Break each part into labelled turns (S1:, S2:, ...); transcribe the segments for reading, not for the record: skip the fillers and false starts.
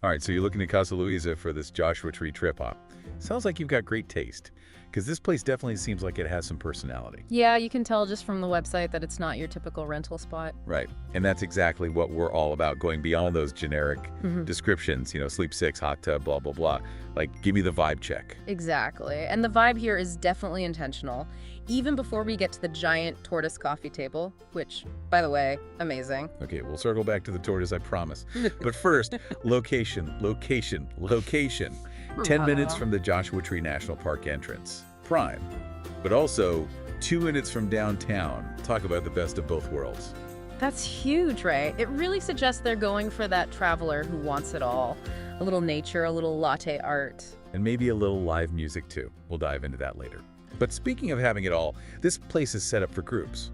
S1: All right, so you're looking at Casa Luisa for this Joshua Tree trip hop. Sounds like you've got great taste, because this place definitely seems like it has some personality.
S2: Yeah, you can tell just from the website that it's not your typical rental spot.
S1: Right, and that's exactly what we're all about, going beyond those generic
S2: Mhm.
S1: descriptions, sleep 6, hot tub, blah, blah, blah. Like, give me the vibe check.
S2: Exactly. And the vibe here is definitely intentional. Even before we get to the giant tortoise coffee table, which, by the way, amazing.
S1: Okay, we'll circle back to the tortoise, I promise. But first, location, location, location. 10 minutes from the Joshua Tree National Park entrance. Prime. But also, 2 minutes from downtown. Talk about the best of both worlds.
S2: That's huge, right? It really suggests they're going for that traveler who wants it all. A little nature, a little latte art.
S1: And maybe a little live music too. We'll dive into that later. But speaking of having it all, this place is set up for groups.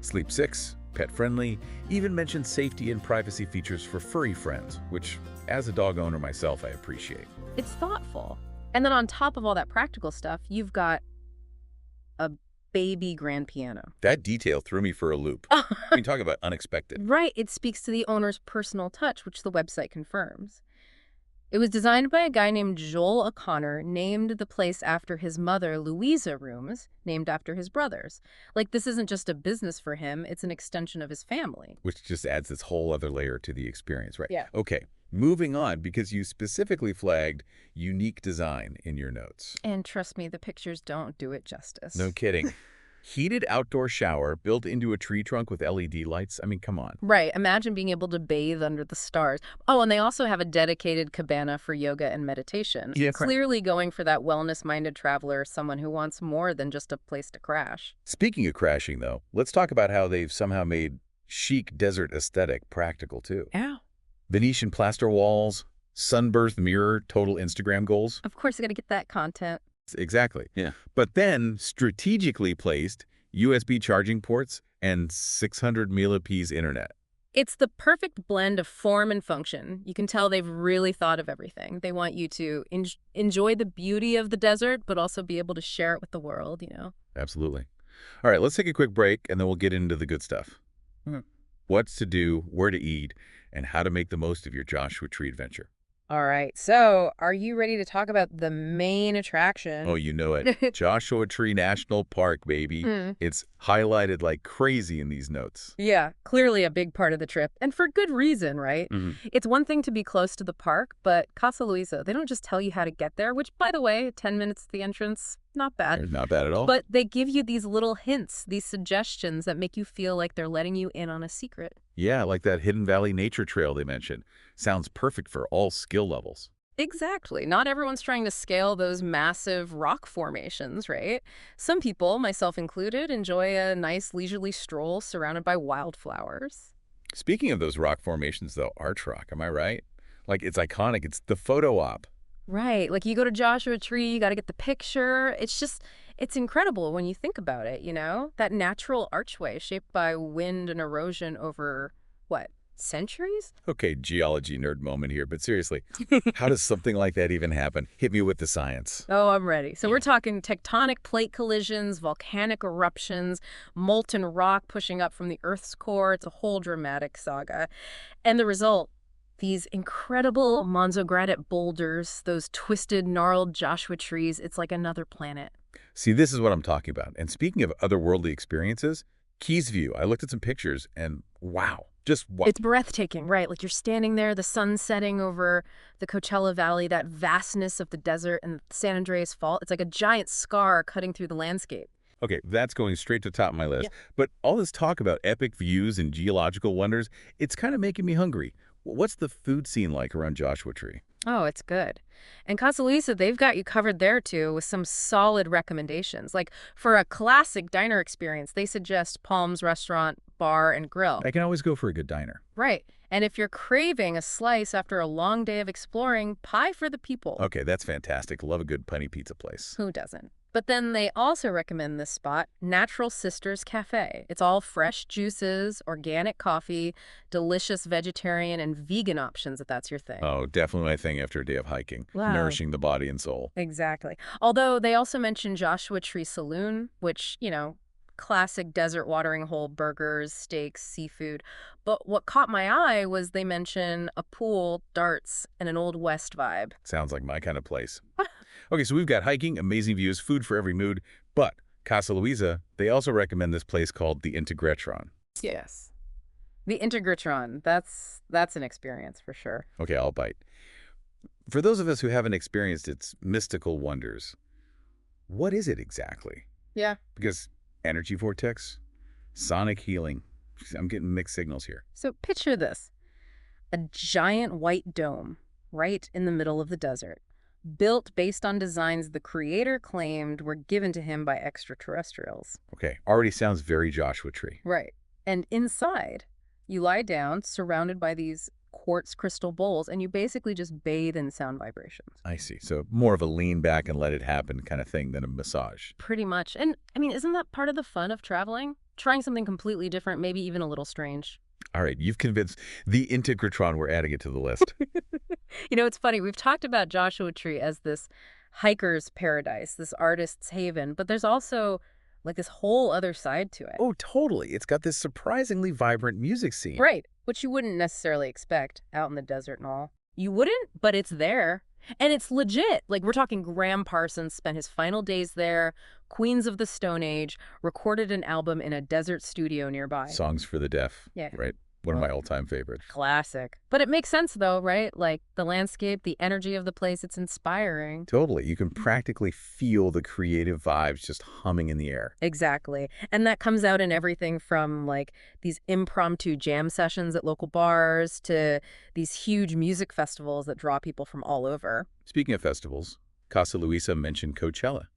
S1: Sleep 6, pet-friendly, even mentions safety and privacy features for furry friends, which, as a dog owner myself, I appreciate.
S2: It's thoughtful. And then on top of all that practical stuff, you've got a baby grand piano.
S1: That detail threw me for a loop. I mean, talk about unexpected.
S2: Right, it speaks to the owner's personal touch, which the website confirms. It was designed by a guy named Joel O'Connor, named the place after his mother, Louisa Rooms, named after his brothers. Like, this isn't just a business for him, it's an extension of his family.
S1: Which just adds this whole other layer to the experience, right?
S2: Yeah.
S1: Okay, moving on, because you specifically flagged unique design in your notes.
S2: And trust me, the pictures don't do it justice.
S1: No kidding. Heated outdoor shower built into a tree trunk with LED lights. I mean, come on.
S2: Right, imagine being able to bathe under the stars. Oh, and they also have a dedicated cabana for yoga and meditation.
S1: Yeah,
S2: Clearly going for that wellness-minded traveler, someone who wants more than just a place to crash.
S1: Speaking of crashing, though, let's talk about how they've somehow made chic desert aesthetic practical, too.
S2: Yeah.
S1: Venetian plaster walls, sunburst mirror, total Instagram goals.
S2: Of course, you got to get that content.
S1: Exactly.
S3: Yeah.
S1: But then, strategically placed USB charging ports and 600 millipedes internet.
S2: It's the perfect blend of form and function. You can tell they've really thought of everything. They want you to enjoy the beauty of the desert, but also be able to share it with the world, you know?
S1: Absolutely. All right, let's take a quick break, and then we'll get into the good stuff. What's to do, where to eat, and how to make the most of your Joshua Tree adventure.
S2: All right, so are you ready to talk about the main attraction?
S1: Oh, you know it. Joshua Tree National Park, baby.
S2: Mm.
S1: It's highlighted like crazy in these notes.
S2: Yeah, clearly a big part of the trip, and for good reason, right? It's one thing to be close to the park, but Casa Luisa, they don't just tell you how to get there, which, by the way, 10 minutes to the entrance, not bad.
S1: Not bad at all.
S2: But they give you these little hints, these suggestions that make you feel like they're letting you in on a secret.
S1: Yeah, like that Hidden Valley Nature Trail they mentioned. Sounds perfect for all skill levels.
S2: Exactly. Not everyone's trying to scale those massive rock formations, right? Some people, myself included, enjoy a nice leisurely stroll surrounded by wildflowers.
S1: Speaking of those rock formations, though, Arch Rock, am I right? Like, it's iconic. It's the photo op.
S2: Right. Like, you go to Joshua Tree, you got to get the picture. It's incredible when you think about it, you know? That natural archway shaped by wind and erosion over, what, centuries?
S1: Okay, geology nerd moment here, but seriously, how does something like that even happen? Hit me with the science.
S2: Oh, I'm ready. So we're talking tectonic plate collisions, volcanic eruptions, molten rock pushing up from the Earth's core. It's a whole dramatic saga. And the result, these incredible Monzogranite boulders, those twisted, gnarled Joshua trees, it's like another planet.
S1: See, this is what I'm talking about. And speaking of otherworldly experiences, Keys View, I looked at some pictures and wow, just wow.
S2: It's breathtaking, right? Like you're standing there, the sun setting over the Coachella Valley, that vastness of the desert and San Andreas Fault. It's like a giant scar cutting through the landscape.
S1: Okay, that's going straight to the top of my list.
S2: Yeah.
S1: But all this talk about epic views and geological wonders, it's kind of making me hungry. What's the food scene like around Joshua Tree?
S2: Oh, it's good. And Casa Luisa, they've got you covered there, too, with some solid recommendations. Like, for a classic diner experience, they suggest Palms Restaurant, Bar, and Grill.
S1: I can always go for a good diner.
S2: Right. And if you're craving a slice after a long day of exploring, Pie for the People.
S1: Okay, that's fantastic. Love a good punny pizza place.
S2: Who doesn't? But then they also recommend this spot, Natural Sisters Cafe. It's all fresh juices, organic coffee, delicious vegetarian and vegan options if that's your thing.
S1: Oh, definitely my thing after a day of hiking.
S2: Wow.
S1: Nourishing the body and soul.
S2: Exactly. Although they also mention Joshua Tree Saloon, which, you know, classic desert watering hole burgers, steaks, seafood. But what caught my eye was they mention a pool, darts, and an Old West vibe.
S1: Sounds like my kind of place. Okay, so we've got hiking, amazing views, food for every mood, but Casa Luisa, they also recommend this place called the Integratron.
S2: Yes. The Integratron, that's an experience for sure.
S1: Okay, I'll bite. For those of us who haven't experienced its mystical wonders, what is it exactly?
S2: Yeah.
S1: Because energy vortex, sonic healing, I'm getting mixed signals here.
S2: So picture this. A giant white dome right in the middle of the desert, built based on designs the creator claimed were given to him by extraterrestrials.
S1: Okay, already sounds very Joshua Tree.
S2: Right. And inside, you lie down surrounded by these quartz crystal bowls, and you basically just bathe in sound vibrations.
S1: I see. So more of a lean back and let it happen kind of thing than a massage.
S2: Pretty much. And, I mean, isn't that part of the fun of traveling? Trying something completely different, maybe even a little strange.
S1: All right, you've convinced the Integratron. We're adding it to the list.
S2: You know, it's funny. We've talked about Joshua Tree as this hiker's paradise, this artist's haven, but there's also like this whole other side to it.
S1: Oh, totally. It's got this surprisingly vibrant music scene.
S2: Right, which you wouldn't necessarily expect out in the desert and all. You wouldn't, but it's there. And it's legit. Like, we're talking Graham Parsons spent his final days there, Queens of the Stone Age, recorded an album in a desert studio nearby.
S1: Songs for the Deaf.
S2: Yeah.
S1: Right? One of my all-time favorites.
S2: Classic. But it makes sense, though, right? Like, the landscape, the energy of the place, it's inspiring.
S1: Totally. You can practically feel the creative vibes just humming in the air.
S2: Exactly. And that comes out in everything from, like, these impromptu jam sessions at local bars to these huge music festivals that draw people from all over.
S1: Speaking of festivals, Casa Luisa mentioned Coachella,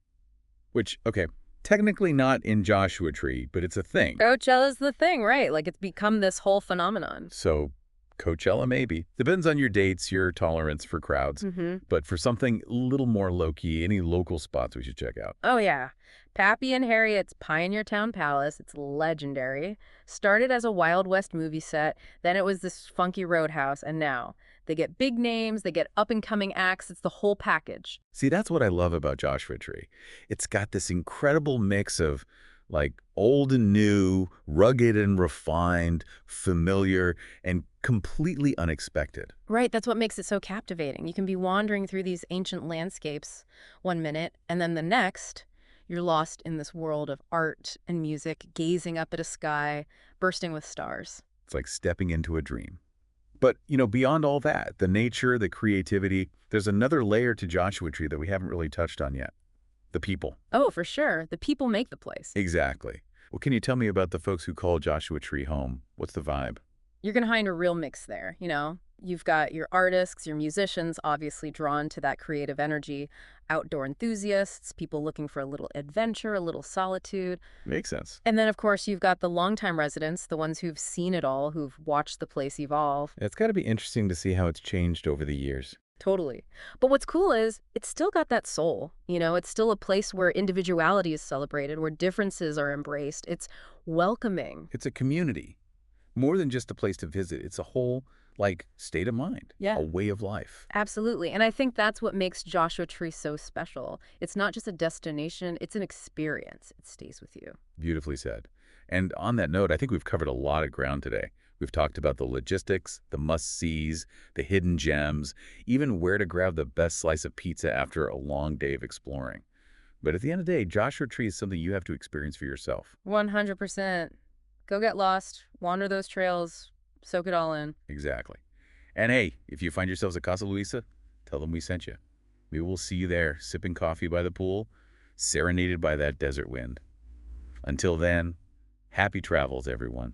S1: which, okay, technically not in Joshua Tree, but it's a thing.
S2: Coachella's the thing, right? Like, it's become this whole phenomenon.
S1: So Coachella maybe. Depends on your dates, your tolerance for crowds. But for something a little more low-key, any local spots we should check out?
S2: Oh, yeah. Pappy and Harriet's Pioneer Town Palace, it's legendary. Started as a Wild West movie set, then it was this funky roadhouse, and now they get big names, they get up-and-coming acts, it's the whole package.
S1: See, that's what I love about Joshua Tree. It's got this incredible mix of, like, old and new, rugged and refined, familiar, and completely unexpected.
S2: Right, that's what makes it so captivating. You can be wandering through these ancient landscapes one minute, and then the next, you're lost in this world of art and music, gazing up at a sky, bursting with stars.
S1: It's like stepping into a dream. But, you know, beyond all that, the nature, the creativity, there's another layer to Joshua Tree that we haven't really touched on yet. The people.
S2: Oh, for sure. The people make the place.
S1: Exactly. Well, can you tell me about the folks who call Joshua Tree home? What's the vibe?
S2: You're going to find a real mix there, you know? You've got your artists, your musicians, obviously drawn to that creative energy, outdoor enthusiasts, people looking for a little adventure, a little solitude.
S1: Makes sense.
S2: And then, of course, you've got the longtime residents, the ones who've seen it all, who've watched the place evolve.
S1: It's got to be interesting to see how it's changed over the years.
S2: Totally. But what's cool is it's still got that soul. You know, it's still a place where individuality is celebrated, where differences are embraced. It's welcoming.
S1: It's a community. More than just a place to visit. It's a whole, like, state of mind.
S2: Yeah.
S1: A way of life.
S2: Absolutely. And I think that's what makes Joshua Tree so special. It's not just a destination, it's an experience. It stays with you.
S1: Beautifully said. And on that note, I think we've covered a lot of ground today. We've talked about the logistics, the must-sees, the hidden gems, even where to grab the best slice of pizza after a long day of exploring. But at the end of the day, Joshua Tree is something you have to experience for yourself.
S2: 100%. Go get lost, wander those trails, soak it all in.
S1: Exactly. And hey, if you find yourselves at Casa Luisa, tell them we sent you. Maybe we'll see you there, sipping coffee by the pool, serenaded by that desert wind. Until then, happy travels, everyone.